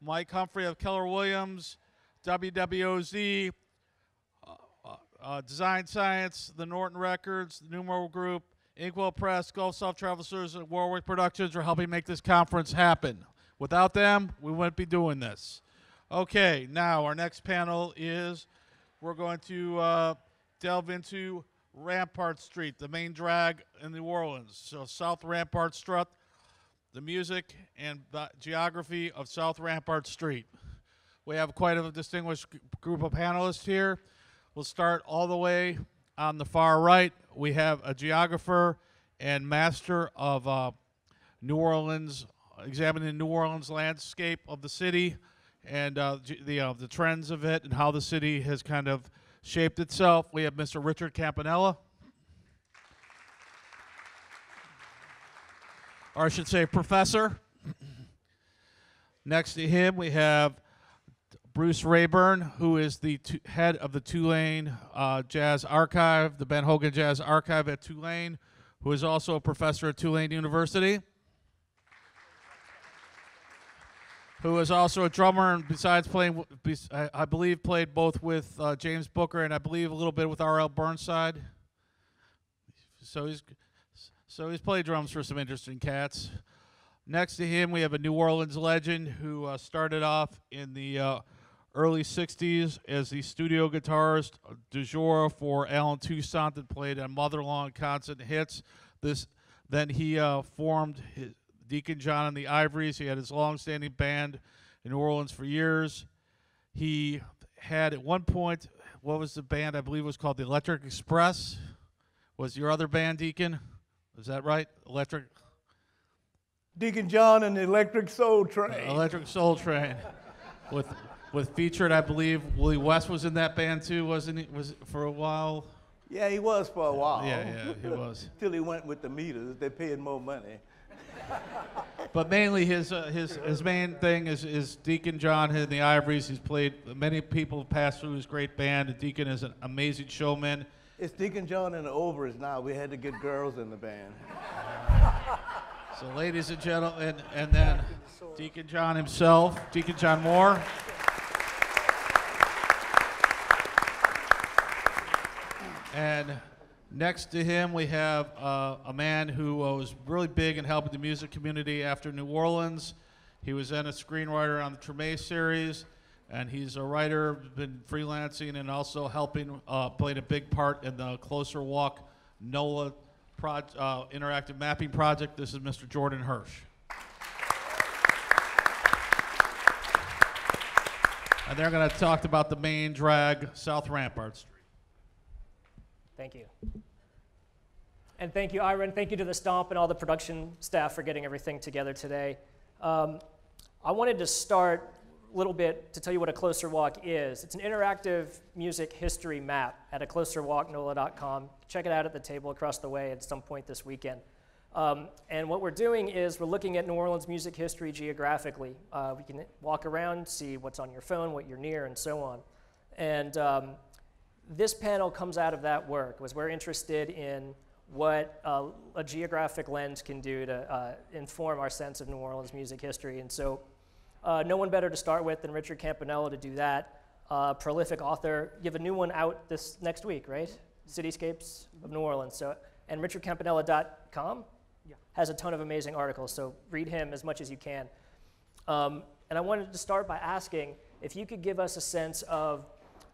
Mike Humphrey of Keller Williams, WWOZ, Design Science, the Norton Records, the Numeral Group, Inkwell Press, Gulf South Travel Services, and Warwick Productions are helping make this conference happen. Without them, we wouldn't be doing this. Okay, now our next panel is we're going to delve into Rampart Street, the main drag in New Orleans. So South Rampart Strut, the music and the geography of South Rampart Street. We have quite a distinguished group of panelists here. We'll start all the way on the far right. We have a geographer and master of New Orleans, examining the New Orleans landscape of the city and the trends of it and how the city has kind of shaped itself. We have Mr. Richard Campanella. Or I should say professor. Next to him, we have Bruce Rayburn, who is the head of the Tulane Jazz Archive, the Ben Hogan Jazz Archive at Tulane, who is also a professor at Tulane University, who is also a drummer and besides playing, I believe played both with James Booker and I believe a little bit with R.L. Burnside. So he's played drums for some interesting cats. Next to him, we have a New Orleans legend who started off in the early 60s as the studio guitarist du jour for Alan Toussaint that played on Mother-in-Law and Constant Hits. Then he formed Deacon John and the Ivories. He had his long-standing band in New Orleans for years. He had at one point, what was the band? I believe it was called the Electric Express. Was your other band, Deacon? Is that right? Electric? Deacon John and the Electric Soul Train. Electric Soul Train. With featured, I believe, Willie West was in that band too, wasn't he? Was it for a while? Yeah, he was for a while. Yeah, he was. Till he went with the Meters. They paid more money. But mainly his main thing is Deacon John and the Ivories. He's played, many people have passed through his great band. And Deacon is an amazing showman. It's Deacon John and the Overs now. We had to get girls in the band. So ladies and gentlemen, and then Deacon John himself, Deacon John Moore. And next to him, we have a man who was really big in helping the music community after New Orleans. He was then a screenwriter on the Treme series, and he's a writer, been freelancing and also helping, played a big part in the Closer Walk NOLA interactive mapping project. This is Mr. Jordan Hirsch. And they're going to talk about the main drag, South Rampart Street. Thank you. And thank you, Ira, and thank you to the Stomp and all the production staff for getting everything together today. I wanted to start a little bit to tell you what a Closer Walk is. It's an interactive music history map at a closerwalknola.com. Check it out at the table across the way at some point this weekend. And what we're doing is we're looking at New Orleans music history geographically. We can walk around, see what's on your phone, what you're near, and so on. And this panel comes out of that work, was we're interested in what a geographic lens can do to inform our sense of New Orleans music history. And so no one better to start with than Richard Campanella to do that. Prolific author. You have a new one out this next week, right? Cityscapes of New Orleans. So, and richardcampanella.com has a ton of amazing articles, so read him as much as you can. And I wanted to start by asking if you could give us a sense of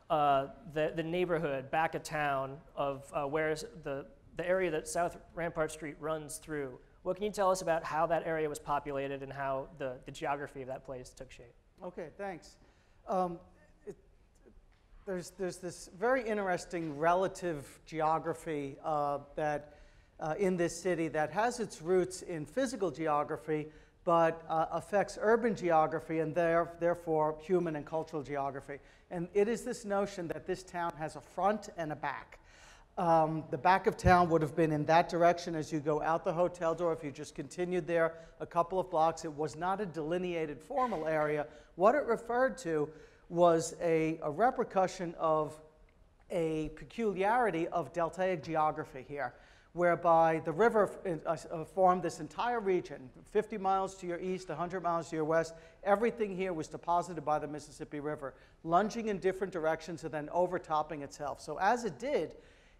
the neighborhood back of town of where the area that South Rampart Street runs through. What can you tell us about how that area was populated and how the geography of that place took shape? Okay, thanks. There's this very interesting relative geography that in this city that has its roots in physical geography, but affects urban geography and therefore human and cultural geography. And it is this notion that this town has a front and a back. The back of town would have been in that direction as you go out the hotel door. If you just continued there a couple of blocks, it was not a delineated formal area. What it referred to was a repercussion of a peculiarity of deltaic geography here, whereby the river formed this entire region, 50 miles to your east, 100 miles to your west. Everything here was deposited by the Mississippi River, lunging in different directions and then overtopping itself. So as it did,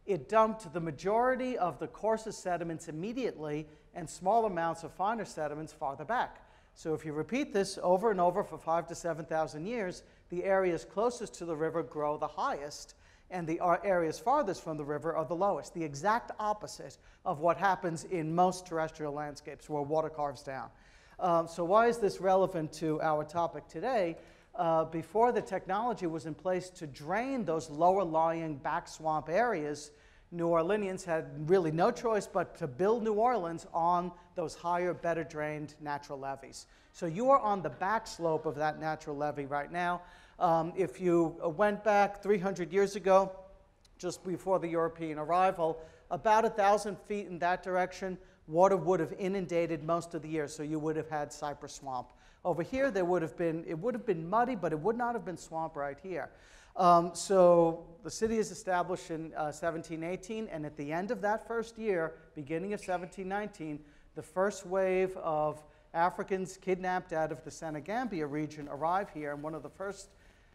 it dumped the majority of the coarsest sediments immediately and small amounts of finer sediments farther back. So if you repeat this over and over for 5,000 to 7,000 years, the areas closest to the river grow the highest, and the areas farthest from the river are the lowest, the exact opposite of what happens in most terrestrial landscapes where water carves down. So why is this relevant to our topic today? Before the technology was in place to drain those lower-lying back swamp areas, New Orleanians had really no choice but to build New Orleans on those higher, better-drained natural levees. So you are on the back slope of that natural levee right now. If you went back 300 years ago, just before the European arrival, about 1,000 feet in that direction, water would have inundated most of the year, so you would have had cypress swamp. Over here, it would have been muddy, but it would not have been swamp right here. So the city is established in 1718, and at the end of that first year, beginning of 1719, the first wave of Africans kidnapped out of the Senegambia region arrive here, and one of the first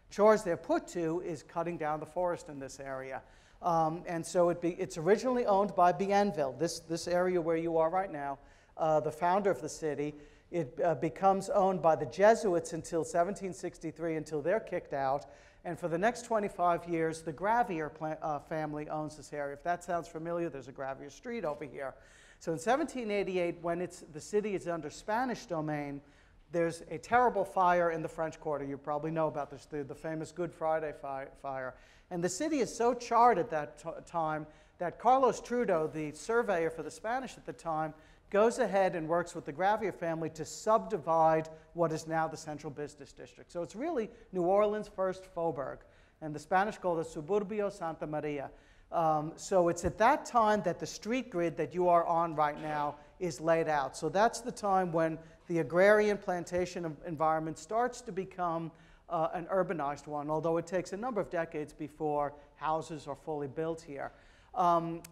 chores they're put to is cutting down the forest in this area. And so it's originally owned by Bienville, this area where you are right now, the founder of the city. It becomes owned by the Jesuits until 1763, until they're kicked out. And for the next 25 years, the Gravier family owns this area. If that sounds familiar, there's a Gravier Street over here. So in 1788, when the city is under Spanish domain, there's a terrible fire in the French Quarter. You probably know about this, the famous Good Friday fire. And the city is so charred at that time that Carlos Trudeau, the surveyor for the Spanish at the time, goes ahead and works with the Gravier family to subdivide what is now the Central Business District. So it's really New Orleans' first Faubourg, and the Spanish called it Suburbio Santa Maria. So it's at that time that the street grid that you are on right now is laid out. So that's the time when the agrarian plantation environment starts to become an urbanized one, although it takes a number of decades before houses are fully built here.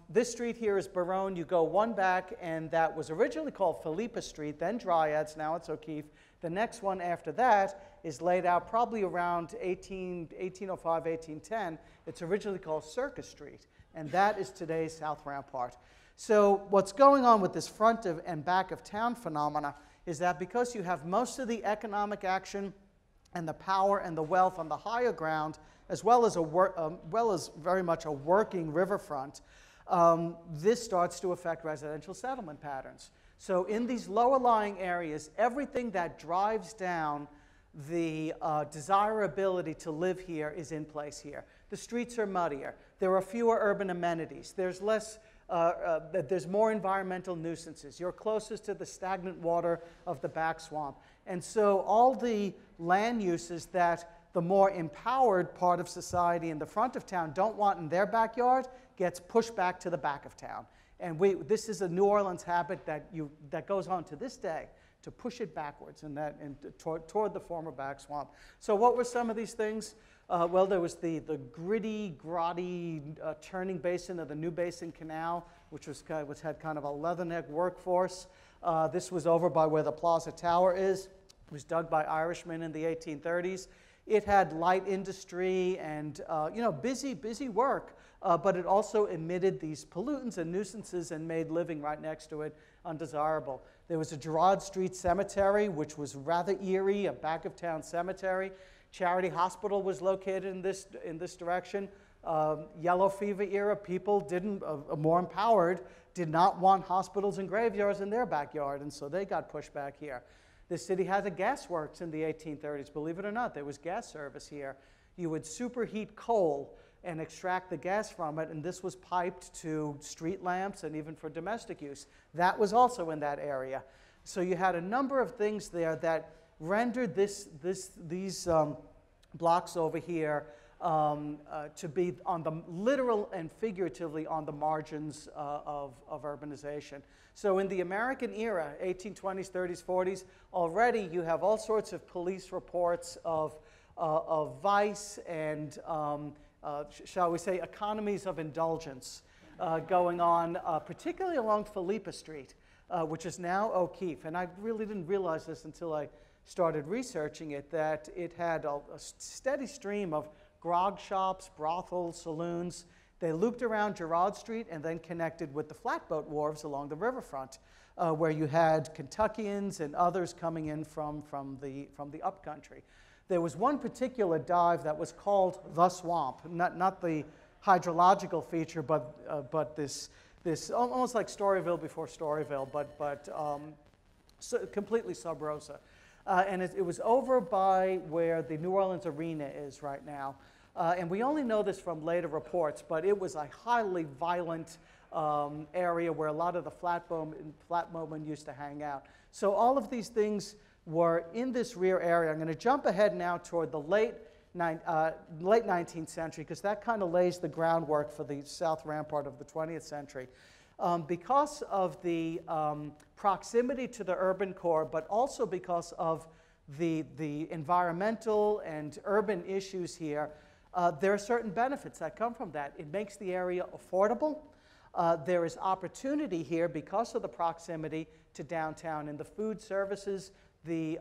This street here is Baronne. You go one back, and that was originally called Philippa Street, then Dryads, now it's O'Keefe. The next one after that is laid out probably around 1805, 1810. It's originally called Circus Street, and that is today's South Rampart. So what's going on with this front and back of town phenomena is that because you have most of the economic action and the power and the wealth on the higher ground, as well as very much a working riverfront, this starts to affect residential settlement patterns. So in these lower-lying areas, everything that drives down the desirability to live here is in place here. The streets are muddier. There are fewer urban amenities. There's there's more environmental nuisances. You're closest to the stagnant water of the back swamp. And so all the land uses that the more empowered part of society in the front of town don't want in their backyard gets pushed back to the back of town. And this is a New Orleans habit that goes on to this day, to push it backwards toward the former back swamp. So what were some of these things? Well, there was the gritty, grotty turning basin of the New Basin Canal, which had kind of a leatherneck workforce. This was over by where the Plaza Tower is. It was dug by Irishmen in the 1830s. It had light industry and busy work, but it also emitted these pollutants and nuisances and made living right next to it undesirable. There was a Girard Street Cemetery, which was rather eerie, a back-of-town cemetery. Charity Hospital was located in this direction. Yellow fever era, people more empowered, did not want hospitals and graveyards in their backyard, and so they got pushed back here. The city had a gasworks in the 1830s. Believe it or not, there was gas service here. You would superheat coal and extract the gas from it, and this was piped to street lamps and even for domestic use. That was also in that area. So you had a number of things there that rendered these blocks over here to be literal and figuratively on the margins of urbanization. So in the American era, 1820s, 30s, 40s, already you have all sorts of police reports of vice and, shall we say, economies of indulgence. going on, particularly along Philippa Street, which is now O'Keefe. And I really didn't realize this until I started researching it, that it had a steady stream of grog shops, brothels, saloons. They looped around Girard Street and then connected with the flatboat wharves along the riverfront, where you had Kentuckians and others coming in from the upcountry. There was one particular dive that was called the Swamp, not the hydrological feature, but this almost like Storyville before Storyville, but completely sub rosa. And it was over by where the New Orleans Arena is right now. And we only know this from later reports, but it was a highly violent area where a lot of the flatboatmen used to hang out. So all of these things were in this rear area. I'm going to jump ahead now toward the late 19th century, because that kind of lays the groundwork for the South Rampart of the 20th century. Because of the proximity to the urban core, but also because of the environmental and urban issues here, there are certain benefits that come from that. It makes the area affordable. There is opportunity here because of the proximity to downtown in the food services, the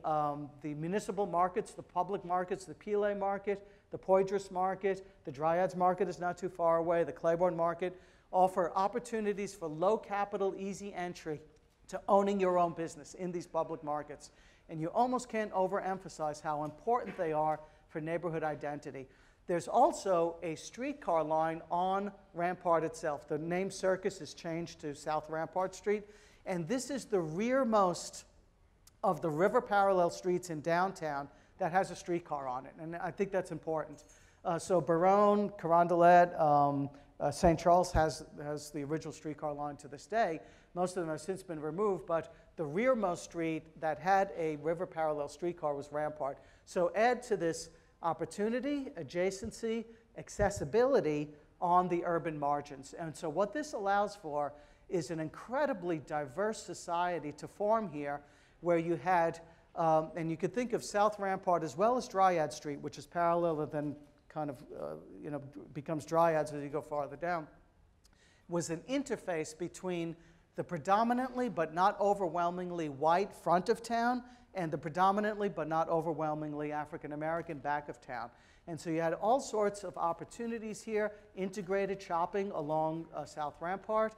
municipal markets, the public markets, the Pile market, the Poydras market, the Dryads market is not too far away, the Claiborne market, offer opportunities for low capital, easy entry to owning your own business in these public markets. And you almost can't overemphasize how important they are for neighborhood identity. There's also a streetcar line on Rampart itself. The name Circus is changed to South Rampart Street, and this is the rearmost of the river parallel streets in downtown that has a streetcar on it, and I think that's important. So Baronne, Carondelet, St. Charles has the original streetcar line to this day. Most of them have since been removed, but the rearmost street that had a river parallel streetcar was Rampart. So add to this opportunity, adjacency, accessibility on the urban margins. And so what this allows for is an incredibly diverse society to form here, where you had, and you could think of South Rampart as well as Dryad Street, which is parallel and then kind of becomes Dryads as you go farther down, was an interface between the predominantly but not overwhelmingly white front of town and the predominantly but not overwhelmingly African-American back of town. And so you had all sorts of opportunities here, integrated shopping along South Rampart.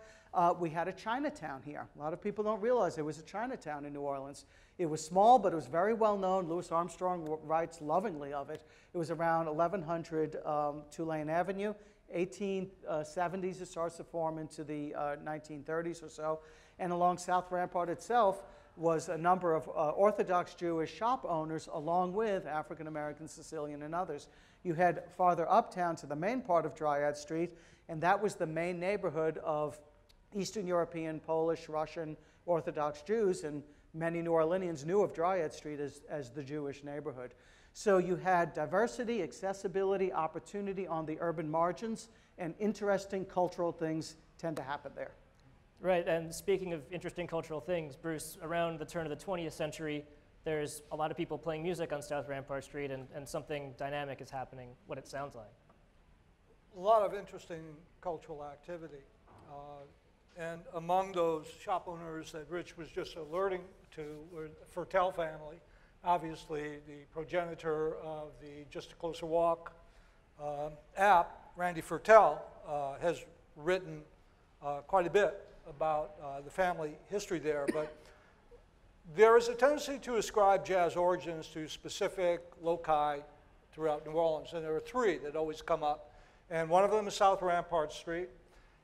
We had a Chinatown here. A lot of people don't realize there was a Chinatown in New Orleans. It was small, but it was very well known. Louis Armstrong writes lovingly of it. It was around 1100 Tulane Avenue. 1870s it starts to form into the 1930s or so. And along South Rampart itself was a number of Orthodox Jewish shop owners, along with African American, Sicilian, and others. You head farther uptown to the main part of Dryad Street, and that was the main neighborhood of Eastern European, Polish, Russian, Orthodox Jews, and many New Orleanians knew of Dryad Street as the Jewish neighborhood. So you had diversity, accessibility, opportunity on the urban margins, and interesting cultural things tend to happen there. Right, and speaking of interesting cultural things, Bruce, around the turn of the 20th century, there's a lot of people playing music on South Rampart Street, and something dynamic is happening, what it sounds like. A lot of interesting cultural activity. And among those shop owners that Rich was just alerting to were the Fertel family, obviously the progenitor of the Just a Closer Walk app. Randy Fertel has written quite a bit about the family history there, but there is a tendency to ascribe jazz origins to specific loci throughout New Orleans, and there are three that always come up, and one of them is South Rampart Street,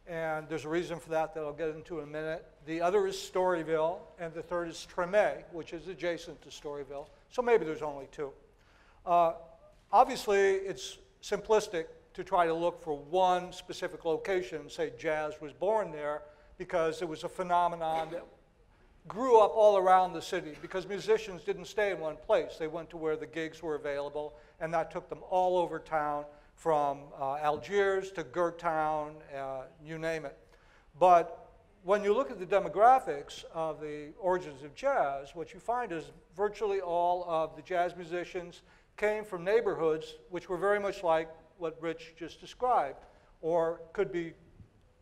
and there's a reason for that I'll get into in a minute. The other is Storyville, and the third is Treme, which is adjacent to Storyville, so maybe there's only two. Obviously, it's simplistic to try to look for one specific location and say jazz was born there, because it was a phenomenon that grew up all around the city, because musicians didn't stay in one place. They went to where the gigs were available, and that took them all over town, from Algiers to Gertown, you name it. But when you look at the demographics of the origins of jazz, what you find is virtually all of the jazz musicians came from neighborhoods which were very much like what Rich just described, or could be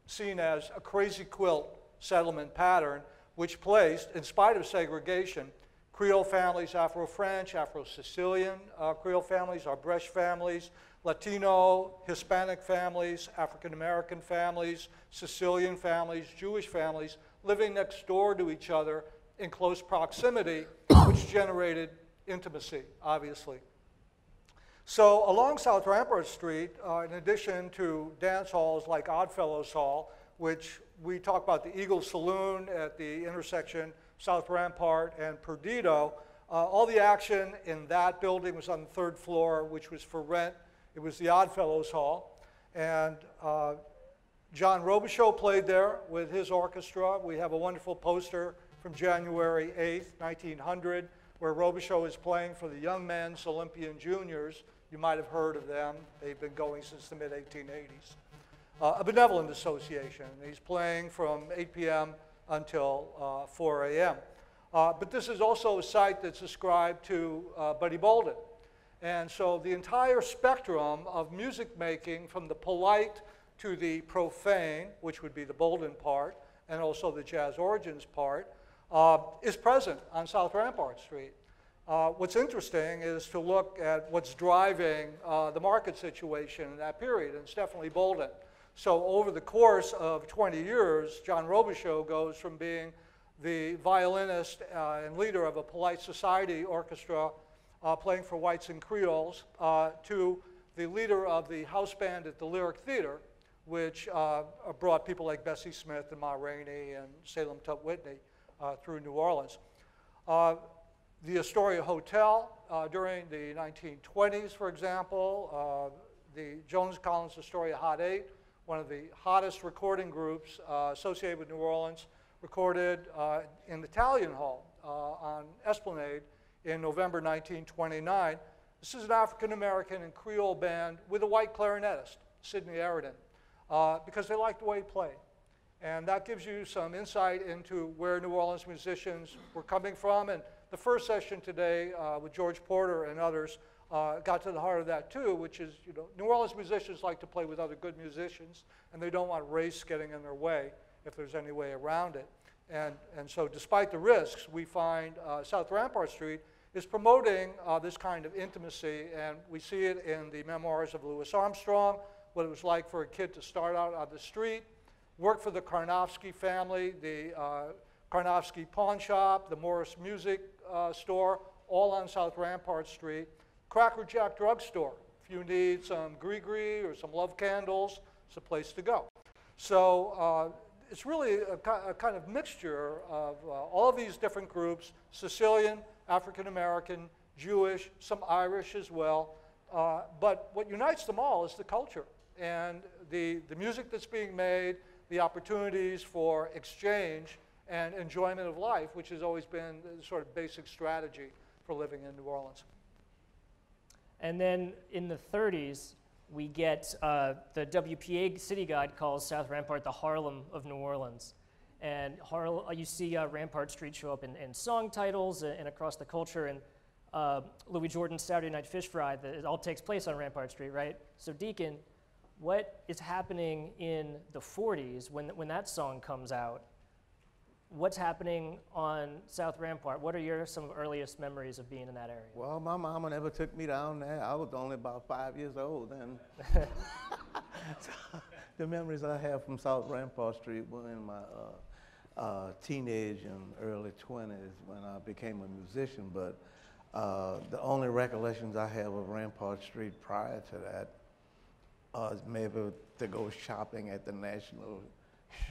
seen as a crazy quilt settlement pattern, which placed, in spite of segregation, Creole families, Afro-French, Afro-Sicilian Creole families, our Bresch families, Latino, Hispanic families, African-American families, Sicilian families, Jewish families, living next door to each other in close proximity, which generated intimacy, obviously. So along South Rampart Street, in addition to dance halls like Oddfellows Hall, which we talk about the Eagle Saloon at the intersection South Rampart and Perdido, all the action in that building was on the third floor, which was for rent. It was the Oddfellows Hall. And John Robichaux played there with his orchestra. We have a wonderful poster from January 8th, 1900, where Robichaux is playing for the Young Men's Olympian Juniors. You might have heard of them. They've been going since the mid-1880s. A benevolent association. He's playing from 8 p.m. until 4 a.m. But this is also a site that's ascribed to Buddy Bolden. And so the entire spectrum of music making, from the polite to the profane, which would be the Bolden part, and also the jazz origins part, is present on South Rampart Street. What's interesting is to look at what's driving the market situation in that period, and it's definitely Bolden. So over the course of 20 years, John Robichaux goes from being the violinist and leader of a polite society orchestra playing for whites and Creoles to the leader of the house band at the Lyric Theater, which brought people like Bessie Smith and Ma Rainey and Salem Tut Whitney through New Orleans. The Astoria Hotel during the 1920s, for example, the Jones Collins Astoria Hot 8, one of the hottest recording groups associated with New Orleans, recorded in the Italian Hall on Esplanade in November 1929. This is an African-American and Creole band with a white clarinetist, Sidney Aridin, because they liked the way he played. And that gives you some insight into where New Orleans musicians were coming from. And the first session today with George Porter and others got to the heart of that too, which is, you know, New Orleans musicians like to play with other good musicians, and they don't want race getting in their way if there's any way around it. And so despite the risks, we find South Rampart Street is promoting this kind of intimacy, and we see it in the memoirs of Louis Armstrong, what it was like for a kid to start out on the street, work for the Karnofsky family, the Karnofsky Pawn Shop, the Morris Music Store, all on South Rampart Street, Cracker Jack Drugstore. If you need some gris-gris or some love candles, it's a place to go. So it's really a kind of mixture of all of these different groups, Sicilian, African-American, Jewish, some Irish as well. But what unites them all is the culture and the music that's being made, the opportunities for exchange and enjoyment of life, which has always been the sort of basic strategy for living in New Orleans. And then in the 30s, we get the WPA city guide calls South Rampart the Harlem of New Orleans. And you see Rampart Street show up in song titles and across the culture. And Louis Jordan's Saturday Night Fish Fry, it all takes place on Rampart Street, right? So Deacon, what is happening in the 40s when that song comes out? What's happening on South Rampart? What are some earliest memories of being in that area? Well, my mama never took me down there. I was only about 5 years old then. So, the memories I have from South Rampart Street were in my teenage and early 20s when I became a musician, but the only recollections I have of Rampart Street prior to that is maybe to go shopping at the National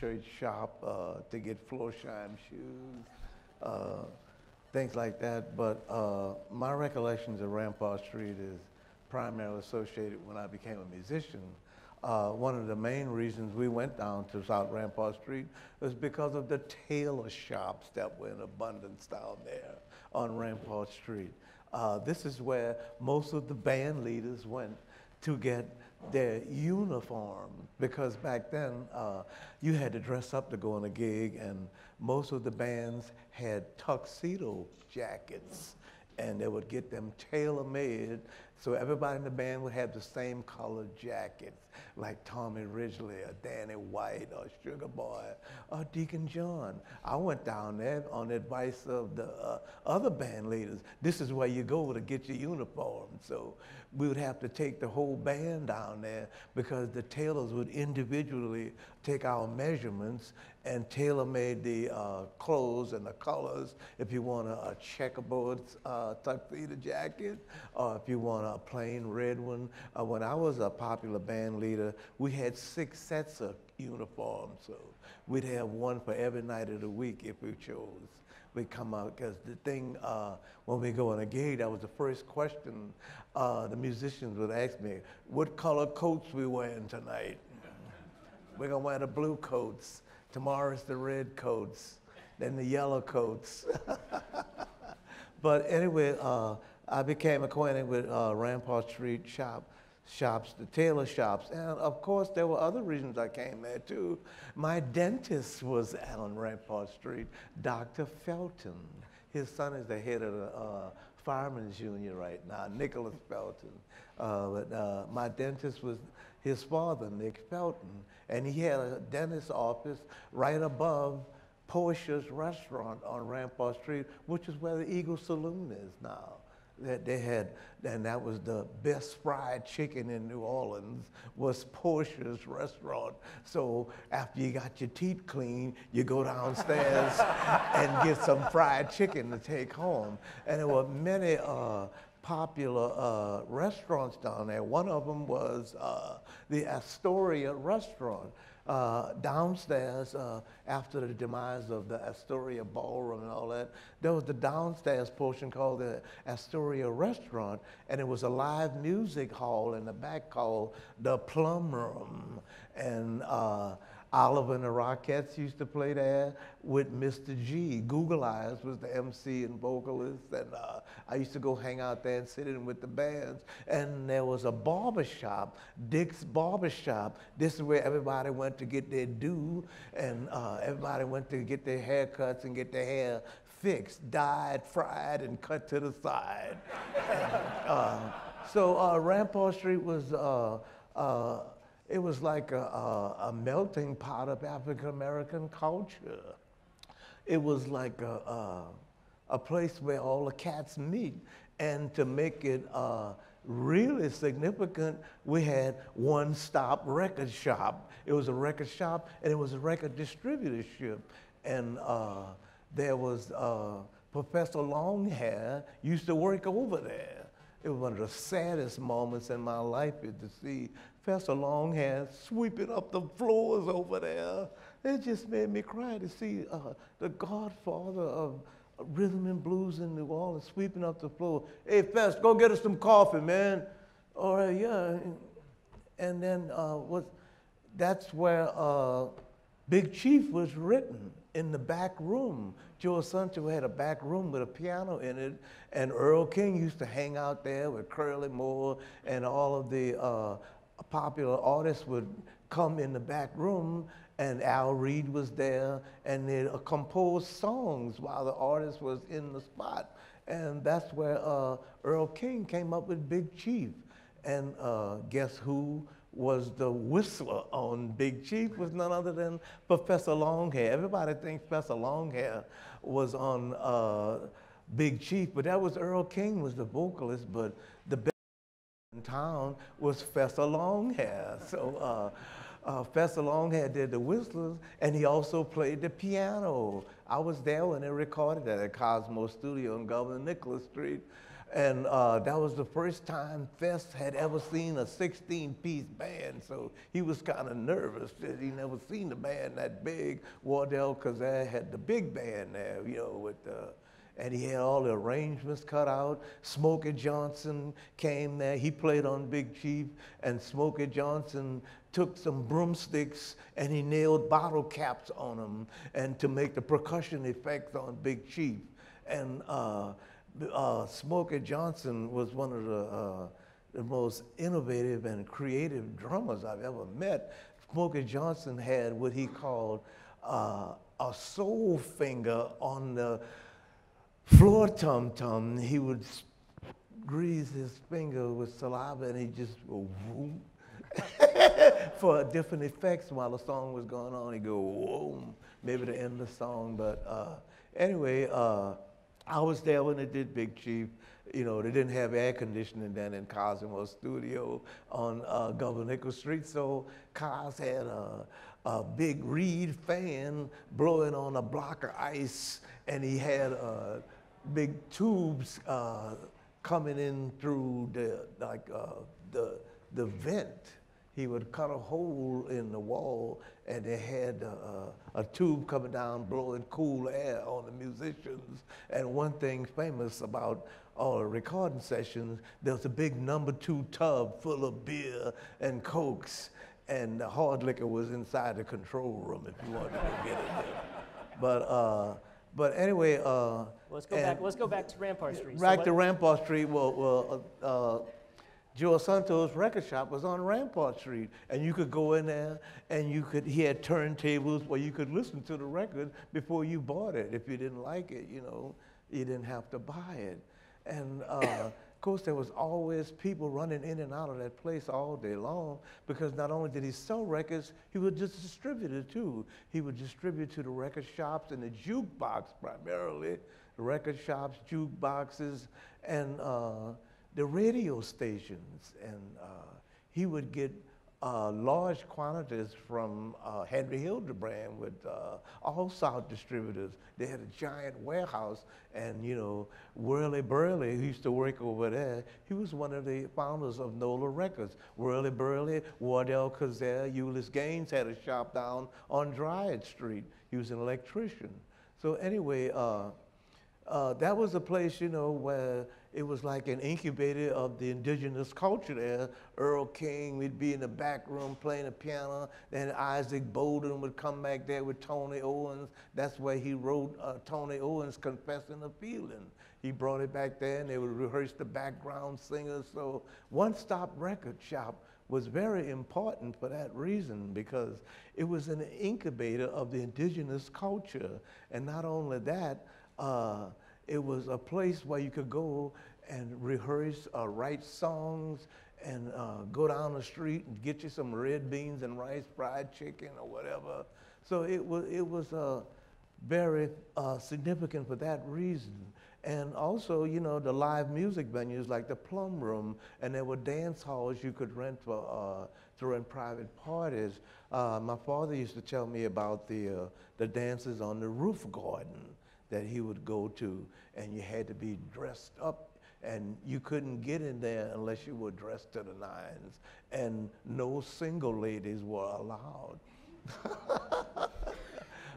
Shirt Shop to get Florsheim shoes, things like that. But my recollections of Rampart Street is primarily associated when I became a musician. One of the main reasons we went down to South Rampart Street was because of the tailor shops that were in abundance down there on Rampart Street. This is where most of the band leaders went to get their uniform, because back then you had to dress up to go on a gig, and most of the bands had tuxedo jackets, and they would get them tailor-made. So everybody in the band would have the same colored jackets, like Tommy Ridgely or Danny White or Sugar Boy or Deacon John. I went down there on the advice of the other band leaders. This is where you go to get your uniform. So we would have to take the whole band down there because the tailors would individually take our measurements and tailor-made the clothes and the colors. If you want a checkerboard tuxedo jacket, or if you want a plain red one. When I was a popular band leader, we had 6 sets of uniforms, so we'd have one for every night of the week if we chose. We'd come out, because the thing, when we go on a gig, that was the first question the musicians would ask me, what color coats we wearing tonight? We're gonna wear the blue coats. Tomorrow it's the red coats, then the yellow coats. But anyway, I became acquainted with Rampart Street shops, the tailor shops. And of course, there were other reasons I came there too. My dentist was on Rampart Street, Dr. Felton. His son is the head of the Firemen's Union right now, Nicholas Felton. But my dentist was his father, Nick Felton. And he had a dentist's office right above Portia's restaurant on Rampart Street, which is where the Eagle Saloon is now. That they had, and that was the best fried chicken in New Orleans, was Portia's restaurant. So after you got your teeth clean, you go downstairs and get some fried chicken to take home. And there were many popular restaurants down there. One of them was the Astoria Restaurant. Downstairs, after the demise of the Astoria Ballroom and all that, there was the downstairs portion called the Astoria Restaurant, and it was a live music hall in the back called the Plum Room. And Oliver and the Rockettes used to play there with Mr. G. Google Eyes was the MC and vocalist, and I used to go hang out there and sit in with the bands. And there was a barber shop, Dick's Barber Shop. This is where everybody went to get their due, and everybody went to get their haircuts and get their hair fixed, dyed, fried, and cut to the side. So Rampart Street was it was like a melting pot of African-American culture. It was like a place where all the cats meet. And to make it really significant, we had one-stop record shop. It was a record shop, and it was a record distributorship. And there was Professor Longhair used to work over there. It was one of the saddest moments in my life is to see Professor Longhair sweeping up the floors over there. It just made me cry to see the godfather of rhythm and blues in New Orleans sweeping up the floor. Hey, Fess, go get us some coffee, man. All right, yeah. And then that's where Big Chief was written, in the back room. Joe Santos had a back room with a piano in it, and Earl King used to hang out there with Curly Moore, and all of the popular artists would come in the back room, and Al Reed was there, and they composed songs while the artist was in the spot. And that's where Earl King came up with Big Chief. And guess who was the whistler on Big Chief? Was none other than Professor Longhair. Everybody thinks Professor Longhair was on Big Chief, but that was Earl King was the vocalist, but the best in town was Professor Longhair. So Professor Longhair did the whistlers, and he also played the piano. I was there when they recorded that at Cosmo Studio on Governor Nicholas Street. And that was the first time Fest had ever seen a 16-piece band, so he was kind of nervous that he never seen the band that big. Wardell Kazan had the big band there, you know, with and he had all the arrangements cut out. Smokey Johnson came there. He played on Big Chief, and Smokey Johnson took some broomsticks and he nailed bottle caps on them and to make the percussion effects on Big Chief. And Smokey Johnson was one of the most innovative and creative drummers I've ever met. Smokey Johnson had what he called a soul finger on the floor tum-tum. He would grease his finger with saliva and he just go whoom. For different effects while the song was going on. He'd go whoom, maybe to end the song. But anyway, I was there when they did Big Chief. You know, they didn't have air conditioning then in Cosmo Studio on Governor Nichols Street, so Cos had a big reed fan blowing on a block of ice, and he had big tubes coming in through the vent. He would cut a hole in the wall, and they had a tube coming down blowing cool air on the musicians. And one thing famous about all the recording sessions, there was a big #2 tub full of beer and Cokes, and the hard liquor was inside the control room if you wanted to go get it. But anyway, Let's go back to Rampart Street. Right to Rampart Street. Joe Santos' record shop was on Rampart Street, and you could go in there and he had turntables where you could listen to the record before you bought it. If you didn't like it, you know, you didn't have to buy it. And of course, there was always people running in and out of that place all day long, because not only did he sell records, he would just distribute it too. He would distribute to the record shops and the jukebox primarily, the record shops, jukeboxes, and the radio stations. And he would get large quantities from Henry Hildebrand with all South distributors. They had a giant warehouse, and you know, Whirly Burley, who used to work over there, he was one of the founders of NOLA Records. Whirly Burley, Wardell Cazare, Euless Gaines had a shop down on Dryad Street. He was an electrician. So anyway, that was a place, you know, where it was like an incubator of the indigenous culture there. Earl King, we'd be in the back room playing the piano. Then Isaac Bolden would come back there with Tony Owens. That's where he wrote Tony Owens' Confessing a Feeling. He brought it back there, and they would rehearse the background singers. So One Stop Record Shop was very important for that reason, because it was an incubator of the indigenous culture. And not only that, it was a place where you could go and rehearse, write songs, and go down the street and get you some red beans and rice, fried chicken, or whatever. So it was very significant for that reason. And also, you know, the live music venues like the Plum Room, and there were dance halls you could rent for to run private parties. My father used to tell me about the dances on the roof garden that he would go to, and you had to be dressed up, and you couldn't get in there unless you were dressed to the nines, and no single ladies were allowed.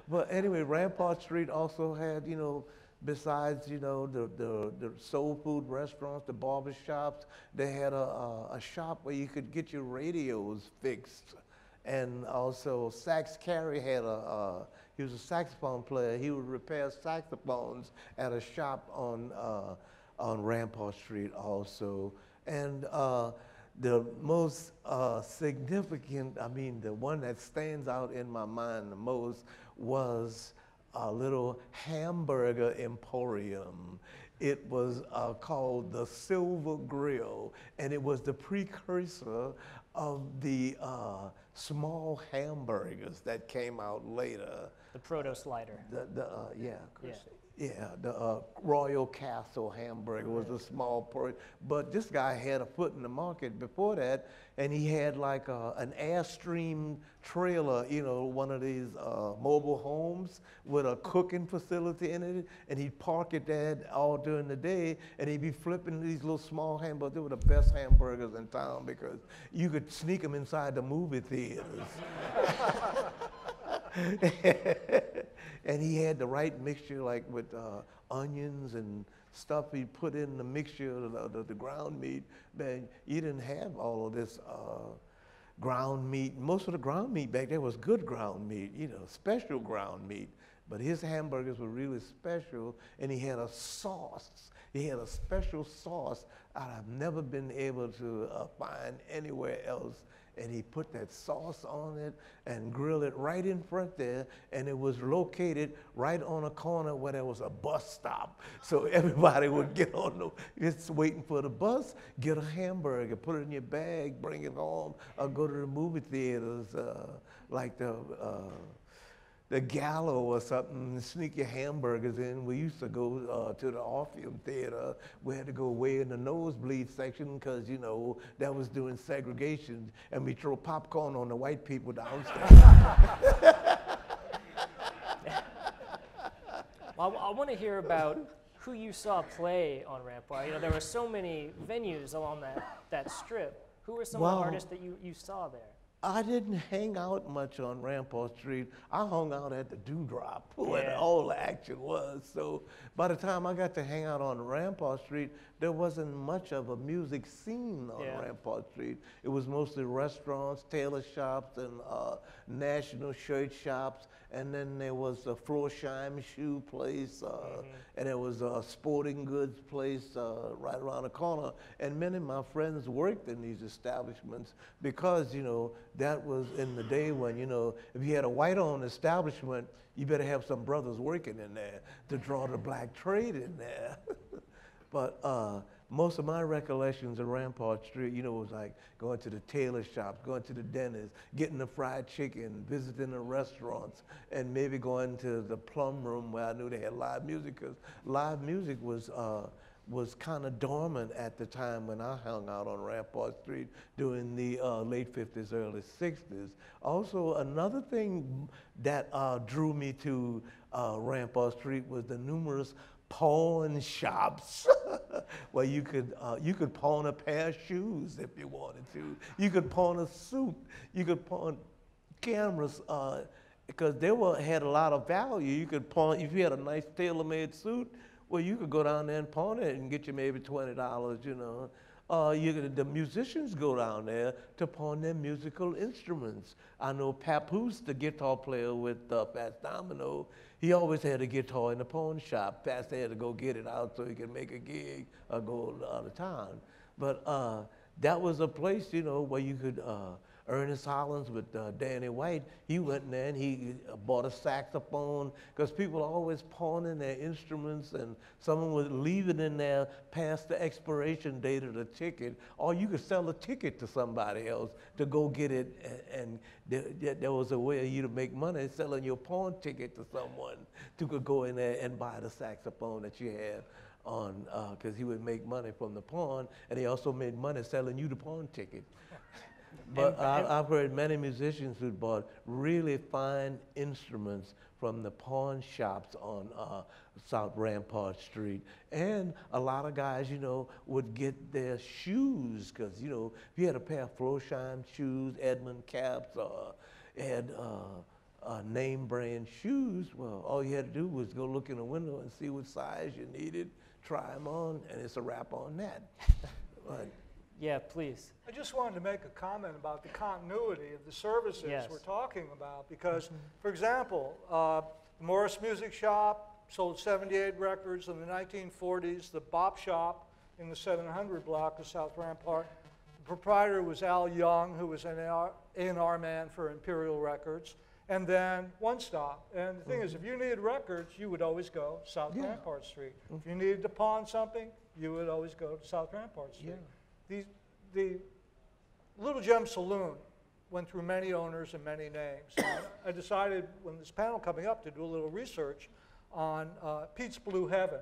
But anyway, Rampart Street also had, you know, besides, you know, the soul food restaurants, the barber shops, they had a shop where you could get your radios fixed. And also Sax Carey had he was a saxophone player. He would repair saxophones at a shop on Rampart Street also. And the most significant, I mean, the one that stands out in my mind the most was a little hamburger emporium. It was called the Silver Grill, and it was the precursor of the small hamburgers that came out later. The proto slider. The Royal Castle hamburger was a small part, but this guy had a foot in the market before that, and he had like an Airstream trailer, you know, one of these mobile homes with a cooking facility in it, and he'd park it there all during the day, and he'd be flipping these little small hamburgers. They were the best hamburgers in town because you could sneak them inside the movie theaters. And he had the right mixture, like with onions and stuff he'd put in the mixture of the ground meat. Man, you didn't have all of this ground meat. Most of the ground meat back there was good ground meat, you know, special ground meat. But his hamburgers were really special, and he had a sauce. He had a special sauce I've never been able to find anywhere else. And he put that sauce on it and grilled it right in front there, and it was located right on a corner where there was a bus stop. So everybody would get on just waiting for the bus, get a hamburger, put it in your bag, bring it home, or go to the movie theaters like the Gallo or something, sneak your hamburgers in. We used to go to the Orpheum Theater. We had to go way in the nosebleed section because, you know, that was doing segregation, and we throw popcorn on the white people downstairs. Well, I want to hear about who you saw play on Rampart. You know, there were so many venues along that strip. Who were some of the artists that you saw there? I didn't hang out much on Rampart Street. I hung out at the Dewdrop where all the action was. So by the time I got to hang out on Rampart Street, there wasn't much of a music scene on Rampart Street. It was mostly restaurants, tailor shops, and national shirt shops. And then there was a Florsheim shoe place, and there was a sporting goods place right around the corner. And many of my friends worked in these establishments because, you know, that was in the day when, you know, if you had a white-owned establishment, you better have some brothers working in there to draw the black trade in there. But most of my recollections of Rampart Street, you know, was like going to the tailor shops, going to the dentist, getting the fried chicken, visiting the restaurants, and maybe going to the plum room where I knew they had live music, because live music was kind of dormant at the time when I hung out on Rampart Street during the late 50s, early 60s. Also, another thing that drew me to Rampart Street was the numerous pawn shops where you could pawn a pair of shoes if you wanted to. You could pawn a suit. You could pawn cameras because they had a lot of value. You could pawn, if you had a nice tailor-made suit, well, you could go down there and pawn it and get you maybe $20, you know. The musicians go down there to pawn their musical instruments. I know Papoose, the guitar player with Fats Domino, he always had a guitar in the pawn shop. Fats had to go get it out so he could make a gig or go out of town. But that was a place, you know, where you could, Ernest Hollins with Danny White, he went in there and he bought a saxophone, because people are always pawning their instruments, and someone would leave it in there past the expiration date of the ticket, or you could sell a ticket to somebody else to go get it, and there was a way of you to make money selling your pawn ticket to someone who could go in there and buy the saxophone that you had on, because he would make money from the pawn, and he also made money selling you the pawn ticket. But I've heard many musicians who bought really fine instruments from the pawn shops on South Rampart Street. And a lot of guys, you know, would get their shoes, because, you know, if you had a pair of Florsheim shoes, Edmund caps, or had name brand shoes, well, all you had to do was go look in the window and see what size you needed, try them on, and it's a wrap on that. But, yeah, please. I just wanted to make a comment about the continuity of the services we're talking about, because, for example, the Morris Music Shop sold 78 records in the 1940s, the Bop Shop in the 700 block of South Rampart. The proprietor was Al Young, who was an A&R man for Imperial Records, and then One Stop. And the thing is, if you needed records, you would always go South Rampart Street. If you needed to pawn something, you would always go to South Rampart Street. The Little Gem Saloon went through many owners and many names. I decided, when this panel coming up, to do a little research on Pete's Blue Heaven,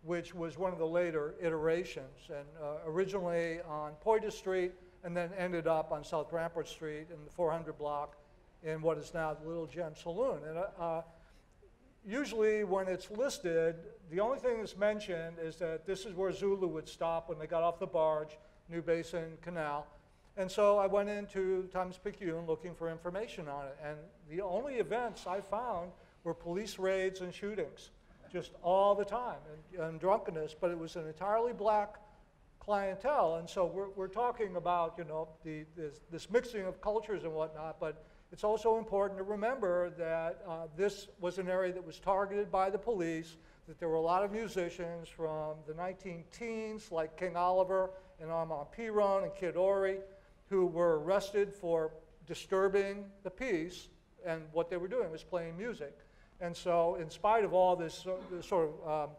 which was one of the later iterations, and originally on Poydras Street, and then ended up on South Rampart Street in the 400 block in what is now the Little Gem Saloon. And usually when it's listed, the only thing that's mentioned is that this is where Zulu would stop when they got off the barge, New Basin Canal. And so I went into Times-Picayune looking for information on it. And the only events I found were police raids and shootings, just all the time, and drunkenness. But it was an entirely black clientele. And so we're talking about, you know, this mixing of cultures and whatnot. But It's also important to remember that this was an area that was targeted by the police, that there were a lot of musicians from the 19-teens, like King Oliver and Armand Piron and Kid Ory, who were arrested for disturbing the peace, and what they were doing was playing music. And so in spite of all this sort of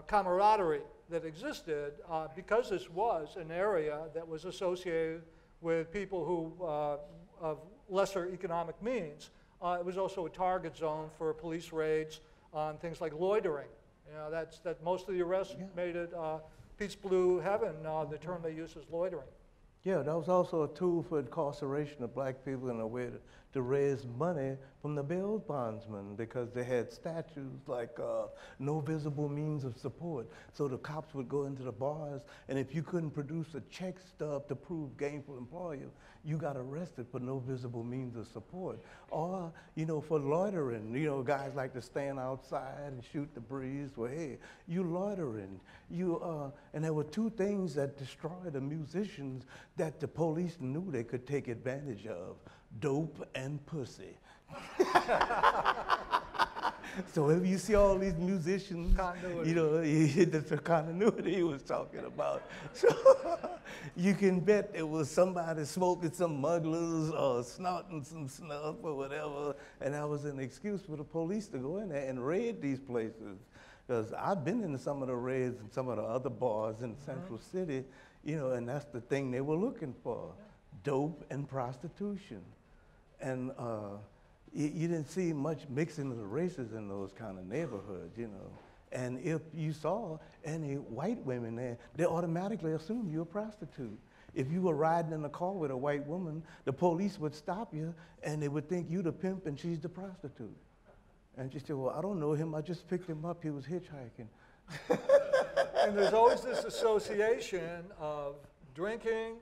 camaraderie that existed, because this was an area that was associated with people who of lesser economic means, it was also a target zone for police raids on things like loitering. You know, that most of the arrests made it Peace Blue Heaven. The term they use is loitering. Yeah, that was also a tool for incarceration of black people in a way to raise money from the bail bondsmen, because they had statutes like no visible means of support. So the cops would go into the bars, and if you couldn't produce a check stub to prove gainful employment, you got arrested for no visible means of support. Or, you know, for loitering, you know, guys like to stand outside and shoot the breeze. Well, hey, you loitering. And there were two things that destroyed the musicians that the police knew they could take advantage of: dope and pussy. So if you see all these musicians, you know, that's the continuity he was talking about. So you can bet it was somebody smoking some mugglers or snorting some snuff or whatever, and that was an excuse for the police to go in there and raid these places. Because I've been in some of the raids and some of the other bars in Central City, you know, and that's the thing they were looking for: dope and prostitution. And you didn't see much mixing of the races in those kind of neighborhoods, you know. And if you saw any white women there, they automatically assumed you're a prostitute. If you were riding in a car with a white woman, the police would stop you, and they would think you the pimp and she's the prostitute. And she said, well, I don't know him, I just picked him up, he was hitchhiking. And there's always this association of drinking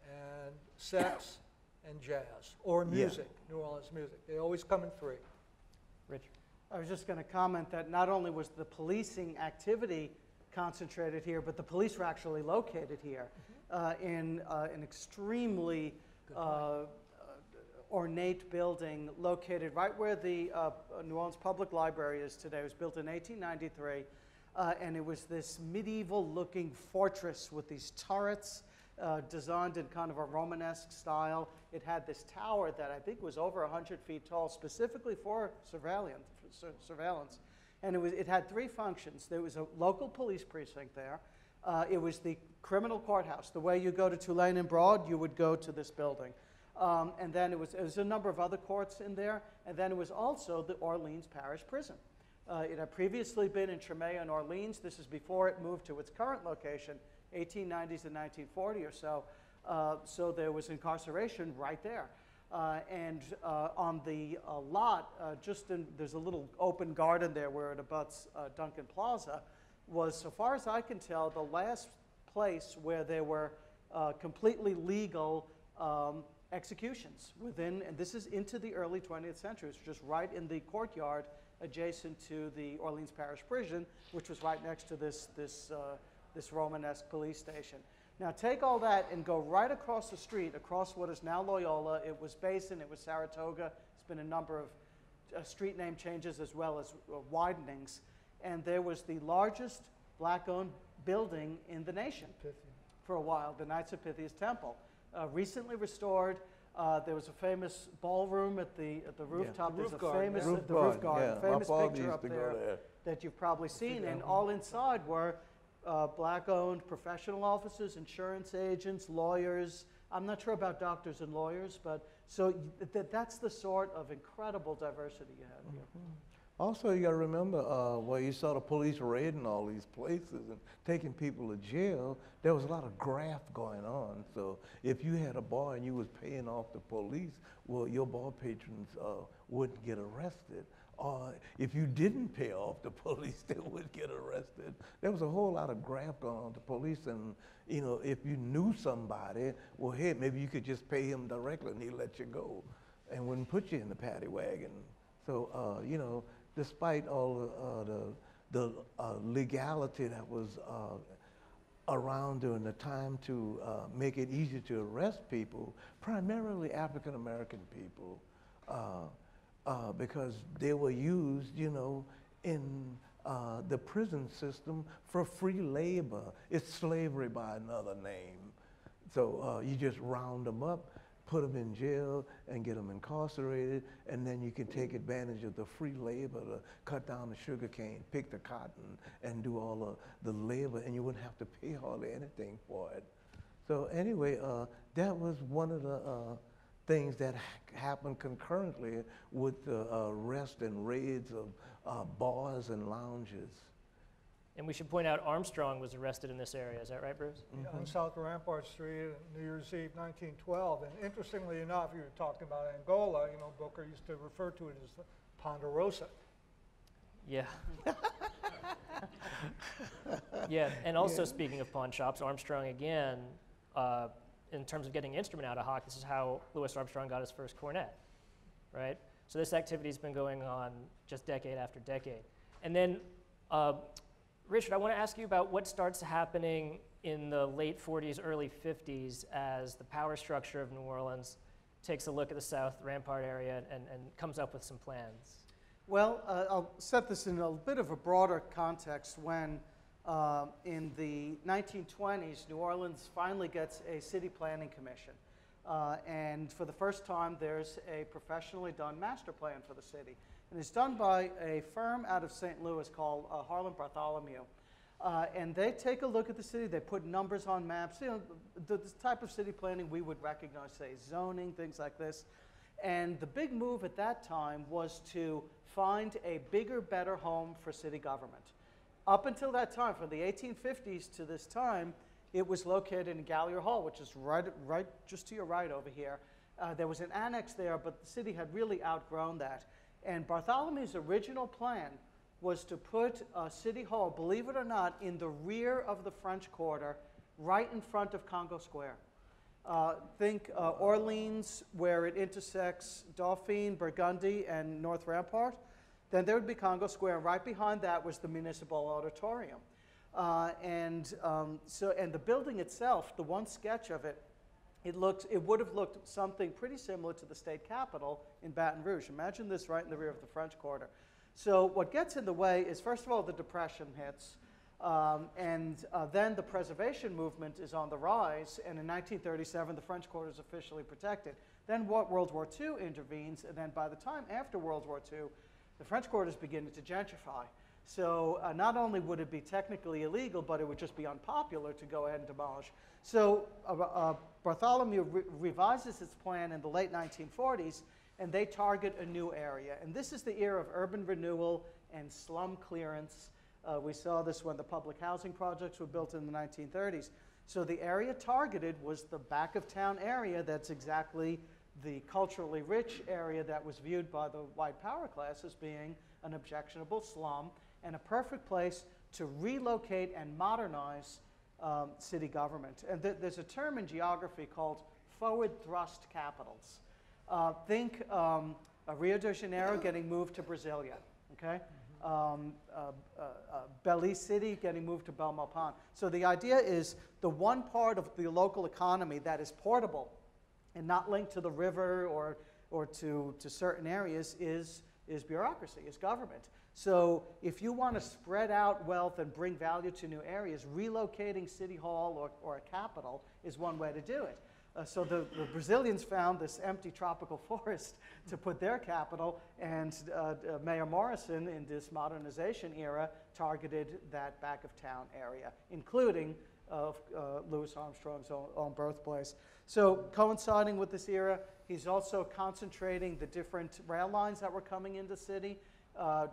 and sex and jazz, or music, New Orleans music. They always come in three. Richard. I was just going to comment that not only was the policing activity concentrated here, but the police were actually located here in an extremely ornate building located right where the New Orleans Public Library is today. It was built in 1893, and it was this medieval-looking fortress with these turrets designed in kind of a Romanesque style. It had this tower that I think was over 100 feet tall, specifically for surveillance. And it had three functions. There was a local police precinct there. It was the criminal courthouse. The way you go to Tulane and Broad, you would go to this building. And then it was a number of other courts in there. And then it was also the Orleans Parish Prison. It had previously been in Tremé and Orleans. This is before it moved to its current location, 1890s and 1940 or so. So there was incarceration right there. And on the lot, there's a little open garden there where it abuts Duncan Plaza, was, so far as I can tell, the last place where there were completely legal executions within, and this is into the early 20th century. It's just right in the courtyard adjacent to the Orleans Parish Prison, which was right next to this Romanesque police station. Now take all that and go right across the street, across what is now Loyola. It was Basin, it was Saratoga. It's been a number of street name changes as well as widenings. And there was the largest black-owned building in the nation for a while, the Knights of Pythias Temple. Recently restored. There was a famous ballroom at the rooftop. The There's roof a garden, famous yeah. the roof garden. Yeah, Famous my father picture used up to go there there. that you've probably seen. And all inside were black-owned professional offices, insurance agents, lawyers. I'm not sure about doctors and lawyers, but so that's the sort of incredible diversity you have here. Also, you got to remember, where you saw the police raiding all these places and taking people to jail, there was a lot of graft going on. So if you had a bar and you was paying off the police, well, your bar patrons wouldn't get arrested. Or if you didn't pay off the police, they would get arrested. There was a whole lot of graft going on with the police, and you know, if you knew somebody, well, hey, maybe you could just pay him directly and he'd let you go and wouldn't put you in the paddy wagon. So, you know, despite all the legality that was around during the time to make it easier to arrest people, primarily African-American people, because they were used, you know, in the prison system for free labor. It's slavery by another name. So you just round them up, put them in jail, and get them incarcerated, and then you can take advantage of the free labor to cut down the sugar cane, pick the cotton, and do all the labor, and you wouldn't have to pay hardly anything for it. So anyway, that was one of the things that happened concurrently with the arrest and raids of bars and lounges. And we should point out Armstrong was arrested in this area. Is that right, Bruce? On South Rampart Street on New Year's Eve, 1912. And interestingly enough, you were talking about Angola. You know, Booker used to refer to it as the Ponderosa. Yeah. Yeah, and also speaking of pawn shops, Armstrong again, in terms of getting an instrument out of hock, this is how Louis Armstrong got his first cornet, right? So this activity's been going on just decade after decade. And then, Richard, I want to ask you about what starts happening in the late 40s, early 50s as the power structure of New Orleans takes a look at the South Rampart area and comes up with some plans. Well, I'll set this in a bit of a broader context when in the 1920s, New Orleans finally gets a city planning commission. And for the first time, there's a professionally done master plan for the city. And it's done by a firm out of St. Louis called Harlan Bartholomew. And they take a look at the city, they put numbers on maps, you know, the type of city planning we would recognize, say, zoning, things like this. And the big move at that time was to find a bigger, better home for city government. Up until that time, from the 1850s to this time, it was located in Gallier Hall, which is right just to your right over here. There was an annex there, but the city had really outgrown that. And Bartholomew's original plan was to put City Hall, believe it or not, in the rear of the French Quarter, right in front of Congo Square. Think Orleans, where it intersects Dauphine, Burgundy, and North Rampart. Then there would be Congo Square. Right behind that was the Municipal Auditorium. And the building itself, the one sketch of it, it would have looked something pretty similar to the state capitol in Baton Rouge. Imagine this right in the rear of the French Quarter. So what gets in the way is, first of all, the Depression hits, and then the preservation movement is on the rise, and in 1937, the French Quarter is officially protected. Then World War II intervenes, and then by the time after World War II, the French Quarter is beginning to gentrify. So not only would it be technically illegal, but it would just be unpopular to go ahead and demolish. So Bartholomew revises its plan in the late 1940s, and they target a new area. And this is the era of urban renewal and slum clearance. We saw this when the public housing projects were built in the 1930s. So the area targeted was the back of town area. That's exactly the culturally rich area that was viewed by the white power class as being an objectionable slum and a perfect place to relocate and modernize city government. And there's a term in geography called forward thrust capitals. Think Rio de Janeiro getting moved to Brasilia, okay? Belize City getting moved to Belmopan. So the idea is the one part of the local economy that is portable and not linked to the river or to certain areas is bureaucracy, is government. So if you want to spread out wealth and bring value to new areas, relocating City Hall or a capital is one way to do it. So the Brazilians found this empty tropical forest to put their capital, and Mayor Morrison, in this modernization era, targeted that back of town area, including Louis Armstrong's own birthplace. So coinciding with this era, he's also concentrating the different rail lines that were coming into the city,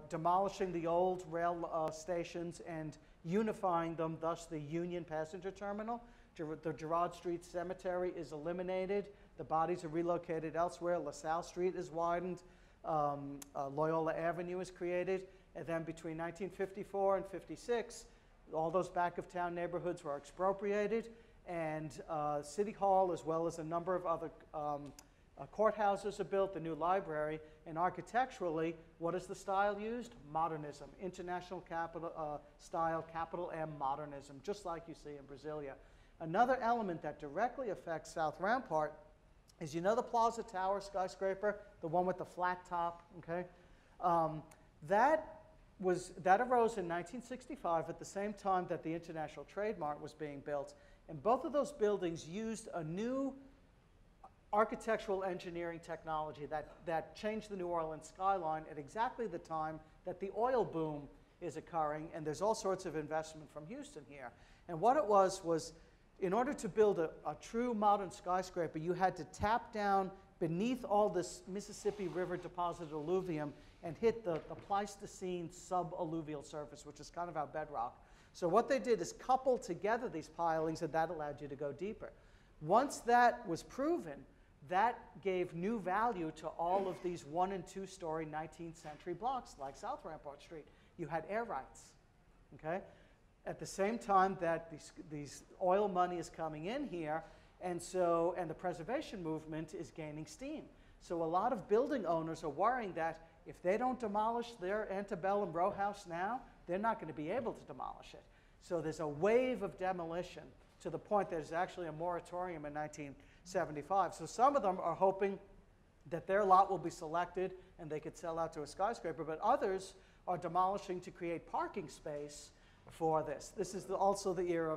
demolishing the old rail stations and unifying them, thus the Union Passenger Terminal. The Girard Street Cemetery is eliminated. The bodies are relocated elsewhere. LaSalle Street is widened. Loyola Avenue is created. And then between 1954 and 56, all those back of town neighborhoods were expropriated. And City Hall, as well as a number of other courthouses, are built, the new library. And architecturally, what is the style used? Modernism, international style, capital M modernism, just like you see in Brasilia. Another element that directly affects South Rampart is, you know, the Plaza Tower skyscraper, the one with the flat top, okay? That arose in 1965 at the same time that the International Trade Mart was being built. And both of those buildings used a new architectural engineering technology that changed the New Orleans skyline at exactly the time that the oil boom is occurring, and there's all sorts of investment from Houston here. And what it was in order to build a true modern skyscraper, you had to tap down beneath all this Mississippi River deposited alluvium and hit the Pleistocene suballuvial surface, which is kind of our bedrock. So what they did is couple together these pilings, and that allowed you to go deeper. Once that was proven, that gave new value to all of these 1- and 2-story 19th century blocks like South Rampart Street. You had air rights, okay? At the same time that these oil money is coming in here, and the preservation movement is gaining steam. So a lot of building owners are worrying that if they don't demolish their antebellum row house now, they're not going to be able to demolish it. So there's a wave of demolition to the point there's actually a moratorium in 1975. So some of them are hoping that their lot will be selected and they could sell out to a skyscraper, but others are demolishing to create parking space for this. This is also the era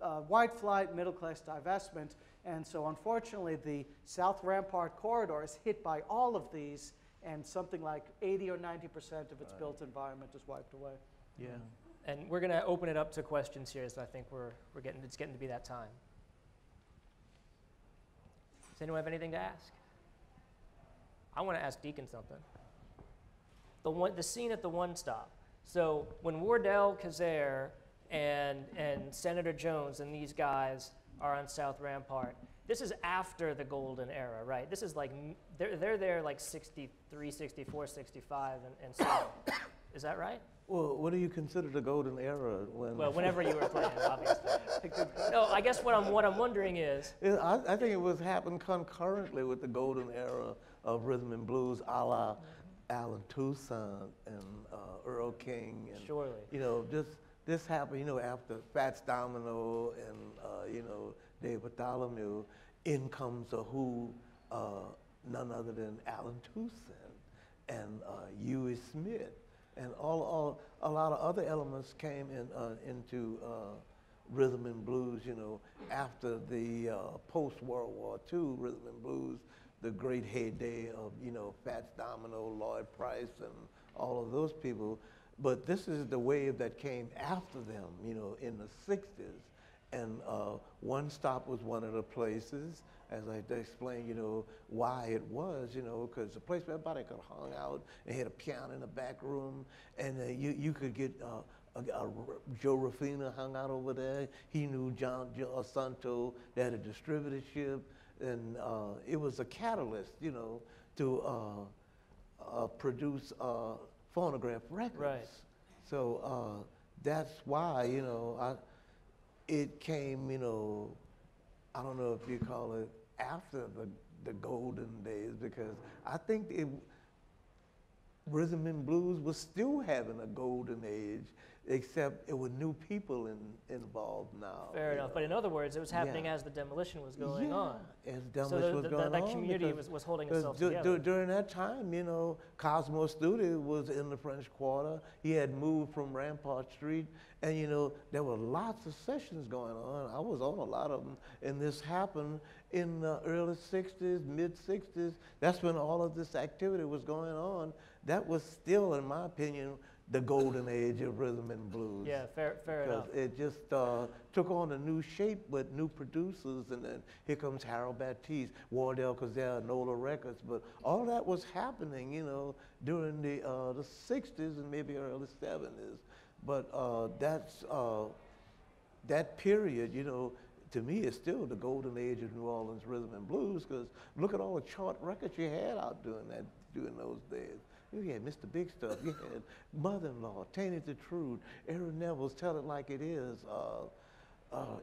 of white flight, middle-class divestment, and so unfortunately the South Rampart corridor is hit by all of these, and something like 80 or 90% of its built environment is wiped away. Yeah. And we're going to open it up to questions here, so I think it's getting to be that time. Does anyone have anything to ask? I want to ask Deacon something. The scene at the One Stop. So when Wardell Kazare and Senator Jones and these guys are on South Rampart, this is after the golden era, right? This is like, they're there like 63, 64, 65, and so on. Is that right? Well, what do you consider the golden era? Well, whenever you were playing, obviously. No, I guess what I'm wondering is... I think it was happening concurrently with the golden era of rhythm and blues, a la Alan Toussaint and Earl King. And, Surely. You know, this happened, you know, after Fats Domino and, you know, Dave Bartholomew. In comes a Who, none other than Alan Toussaint and Huey Smith. And a lot of other elements came into rhythm and blues, you know, after the post-World War II rhythm and blues, the great heyday of, you know, Fats Domino, Lloyd Price, and all of those people. But this is the wave that came after them, you know, in the 60s. And One Stop was one of the places, as I explained, you know, why it was, you know, because the place where everybody could hang out and had a piano in the back room, and you could get Joe Rafina hung out over there. He knew John Santos. They had a distributorship, and it was a catalyst, you know, to produce phonograph records. Right. So that's why, you know, it came, you know, I don't know if you call it after the golden days, because I think rhythm and blues was still having a golden age, except it were new people involved now. Fair enough. know. But in other words, it was happening as the demolition was going on. As demolition was going on. That community was holding itself together. During that time, you know, Cosmo Studio was in the French Quarter. He had moved from Rampart Street, and you know, there were lots of sessions going on. I was on a lot of them, and this happened in the early 60s, mid 60s. That's when all of this activity was going on. That was still, in my opinion, the golden age of rhythm and blues. Yeah, fair enough. It just took on a new shape with new producers, and then here comes Harold Baptiste, Wardell Kazare, Nola Records. But all that was happening, you know, during the 60s and maybe early 70s. But that period, you know, to me is still the golden age of New Orleans rhythm and blues, because look at all the chart records you had out during those days. You had Mr. Big Stuff, you had Mother-in-Law, Tainted the Truth, Aaron Neville's Tell It Like It Is,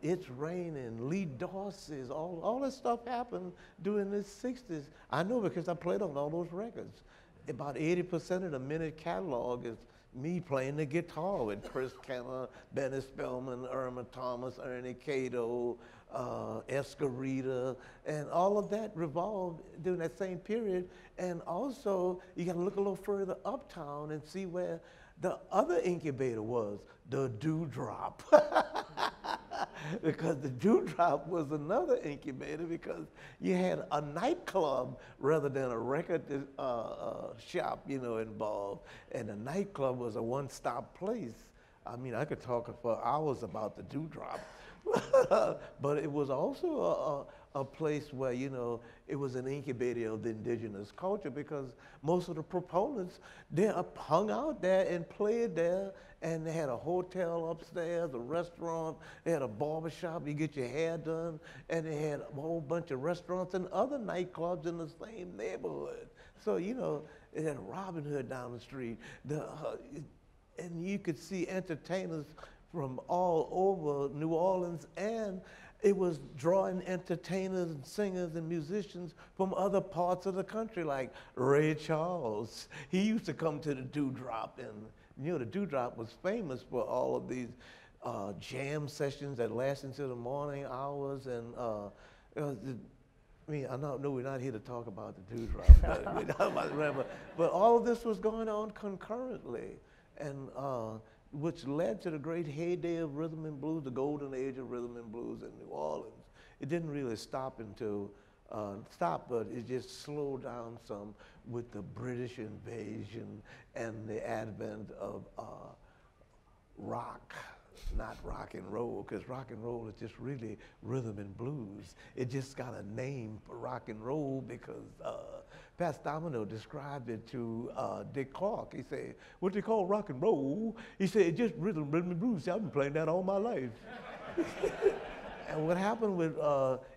It's Raining, Lee Dorsey's, all that stuff happened during the 60s. I know because I played on all those records. About 80% of the minute catalog me playing the guitar with Chris Kenner, Benny Spellman, Irma Thomas, Ernie Cato, Escarita, and all of that revolved during that same period. And also, you got to look a little further uptown and see where the other incubator was, the Dewdrop. Because the Dewdrop was another incubator because you had a nightclub rather than a record shop, you know, involved. And the nightclub was a one-stop place. I mean, I could talk for hours about the Dewdrop. But it was also a place where, you know, it was an incubator of the indigenous culture because most of the proponents, they hung out there and played there, and they had a hotel upstairs, a restaurant, they had a barber shop, you get your hair done, and they had a whole bunch of restaurants and other nightclubs in the same neighborhood. So, you know, it had a Robin Hood down the street, and you could see entertainers from all over New Orleans, and it was drawing entertainers and singers and musicians from other parts of the country, like Ray Charles. He used to come to the Dewdrop, and you know, the Dewdrop was famous for all of these jam sessions that lasted into the morning hours, and I mean, I know we're not here to talk about the Dewdrop, but, we're talking about the Rampart. But all of this was going on concurrently, and which led to the great heyday of rhythm and blues, the golden age of rhythm and blues in New Orleans. It didn't really stop until, but it just slowed down some with the British invasion and the advent of rock, not rock and roll, because rock and roll is just really rhythm and blues. It just got a name for rock and roll because Pat Domino described it to Dick Clark. He said, what they call rock and roll, he said, it's just rhythm and blues. I've been playing that all my life. And what happened with,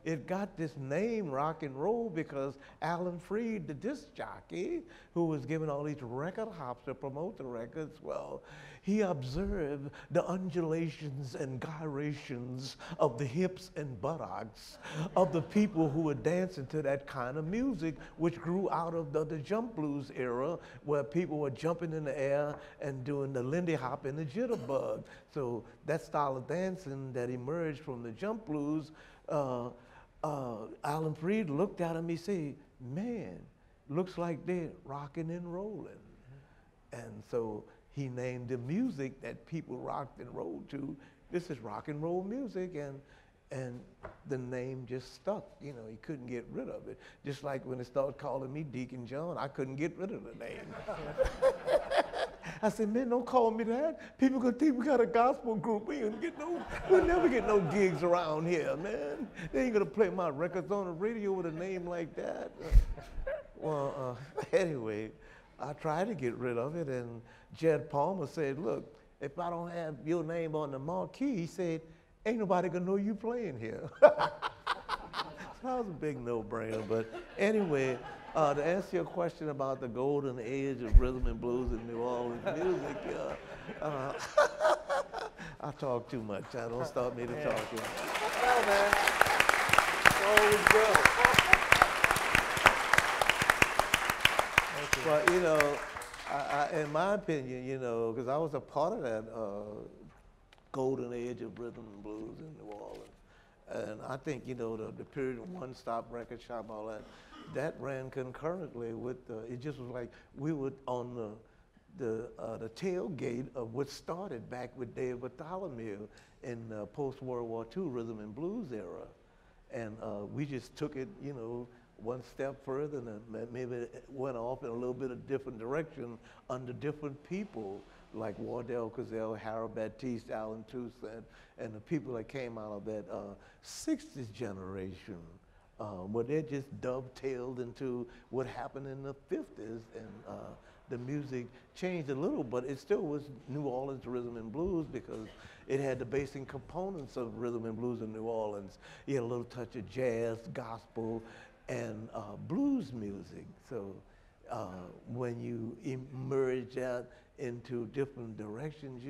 it got this name, rock and roll, because Alan Freed, the disc jockey, who was given all these record hops to promote the records, well, he observed the undulations and gyrations of the hips and buttocks of the people who were dancing to that kind of music, which grew out of the jump blues era, where people were jumping in the air and doing the Lindy Hop and the jitterbug. So that style of dancing that emerged from the jump blues, Alan Freed looked at him, he said, man, looks like they're rocking and rolling. And so he named the music that people rocked and rolled to, this is rock and roll music, and the name just stuck. You know, he couldn't get rid of it. Just like when they started calling me Deacon John, I couldn't get rid of the name. I said, man, don't call me that. People gonna think we got a gospel group. We'll never get no gigs around here, man. They ain't gonna play my records on the radio with a name like that. Well, anyway, I tried to get rid of it, and Jed Palmer said, look, if I don't have your name on the marquee, he said, ain't nobody gonna know you playing here. So that was a big no-brainer, but anyway, to answer your question about the golden age of rhythm and blues in New Orleans music, I talk too much. Don't start me to talk too much. Well, man, it's always good. But, you know, in my opinion, you know, because I was a part of that golden age of rhythm and blues in New Orleans. And I think, you know, the period of one-stop record shop, all that ran concurrently with, it just was like we were on the tailgate of what started back with Dave Bartholomew in post-World War II rhythm and blues era. And we just took it, you know, one step further, and maybe it went off in a little bit of different direction under different people, like Wardell Cozell, Harold Baptiste, Alan Toussaint, and the people that came out of that 60s generation, where they just dovetailed into what happened in the 50s, and the music changed a little, but it still was New Orleans rhythm and blues because it had the basic components of rhythm and blues in New Orleans. You had a little touch of jazz, gospel, and blues music. So when you emerge out into different directions,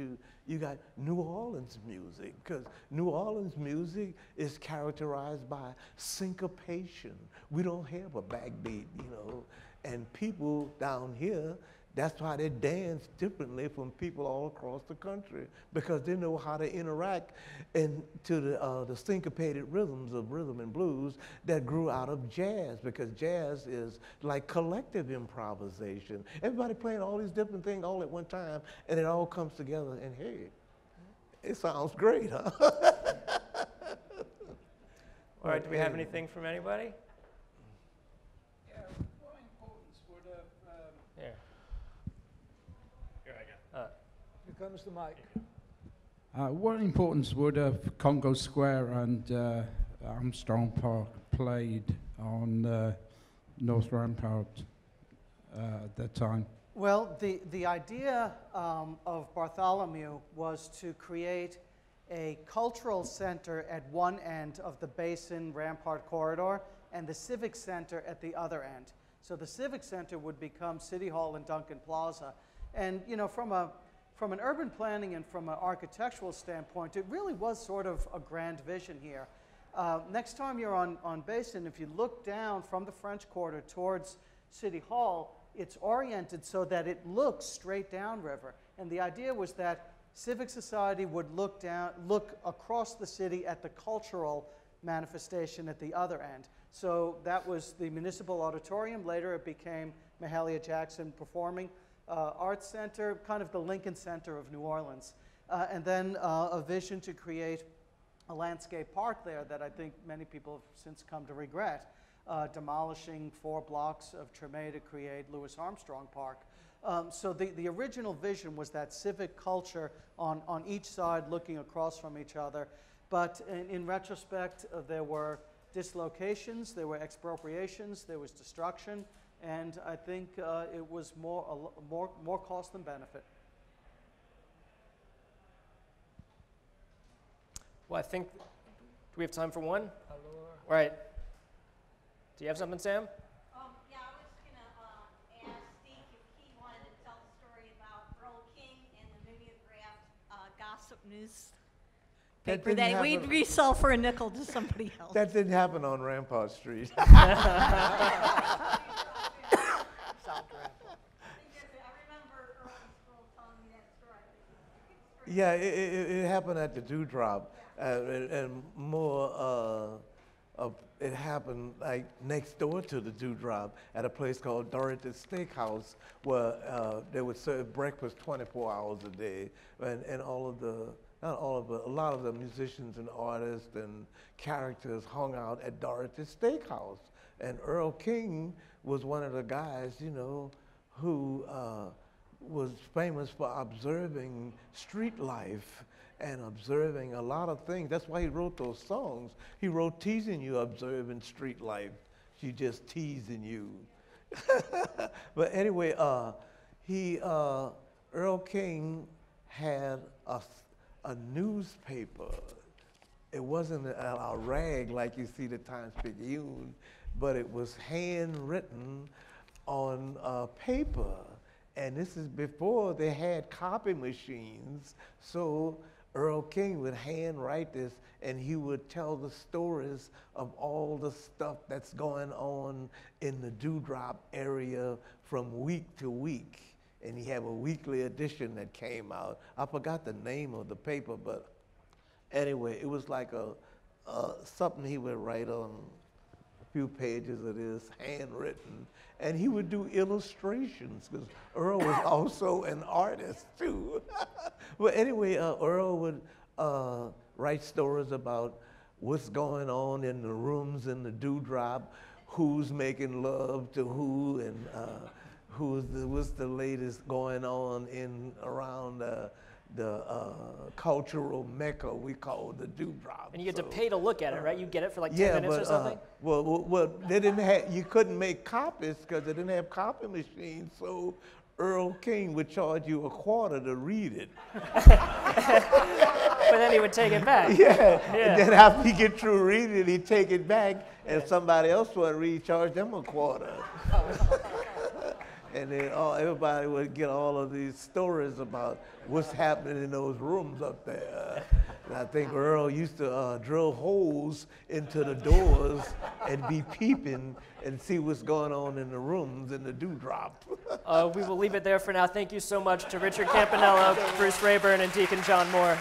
you got New Orleans music, because New Orleans music is characterized by syncopation. We don't have a backbeat, you know, and people down here, That's why they dance differently from people all across the country, because they know how to interact into the syncopated rhythms of rhythm and blues that grew out of jazz, because jazz is like collective improvisation. Everybody playing all these different things all at one time, and it all comes together, and hey, it sounds great, huh? All right, do we have anything from anybody? Yeah, what importance would have Here. Here I go. Here comes the mic. what importance would have Congo Square and Armstrong Park played on North Rampart at that time? Well, the idea of Bartholomew was to create a cultural center at one end of the Basin Rampart corridor and the Civic Center at the other end. So the Civic Center would become City Hall and Duncan Plaza. And you know, from an urban planning and from an architectural standpoint, it really was sort of a grand vision here. Next time you're on Basin, if you look down from the French Quarter towards City Hall, it's oriented so that it looks straight downriver. And the idea was that Civic Society would look across the city at the cultural manifestation at the other end. So that was the Municipal Auditorium. Later it became Mahalia Jackson Performing Arts Center, kind of the Lincoln Center of New Orleans. And then a vision to create a landscape park there that I think many people have since come to regret, demolishing 4 blocks of Treme to create Louis Armstrong Park. So the original vision was that civic culture on each side looking across from each other. But in retrospect, there were dislocations, there were expropriations, there was destruction, and I think it was more cost than benefit. Well, I think, do we have time for one? Right. Do you have something, Sam? Yeah, I was going to ask Steve if he wanted to tell the story about Earl King and the mimeographed gossip newspaper that we'd resell for a nickel to somebody else. That didn't happen on Rampart Street. I remember Earl and Stroll telling me that story. Yeah, it happened at the Dewdrop, and more it happened like next door to the Dewdrop at a place called Dorothy's Steakhouse, where they would serve breakfast 24 hours a day, and all of the, not all of, but a lot of the musicians and artists and characters hung out at Dorothy's Steakhouse. And Earl King was one of the guys, you know, who was famous for observing street life and observing a lot of things. That's why he wrote those songs. He wrote Teasing You, Observing Street Life. She just teasing you. But anyway, Earl King had a newspaper. It wasn't a rag like you see the Times-Picayune, but it was handwritten on paper. And this is before they had copy machines. So Earl King would handwrite this, and he would tell the stories of all the stuff that's going on in the Dewdrop area from week to week. And he had a weekly edition that came out. I forgot the name of the paper, but anyway, it was like something he would write on a few pages of this, handwritten. And he would do illustrations, because Earl was also an artist too. But anyway, Earl would write stories about what's going on in the rooms in the Dewdrop, who's making love to who, and what's the latest going on in around the cultural mecca we call the Dewdrop. And you get to pay to look at it, right? You get it for like 10 minutes or something? Well, they didn't have, you couldn't make copies because they didn't have copy machines, so Earl King would charge you a quarter to read it. But then he would take it back. Yeah. And then after he get through reading it, he'd take it back, and if somebody else would read, charge them a quarter. And then everybody would get all of these stories about what's happening in those rooms up there. And I think Earl used to drill holes into the doors and be peeping and see what's going on in the rooms in the dewdrop. We will leave it there for now. Thank you so much to Richard Campanella, Bruce Rayburn, and Deacon John Moore.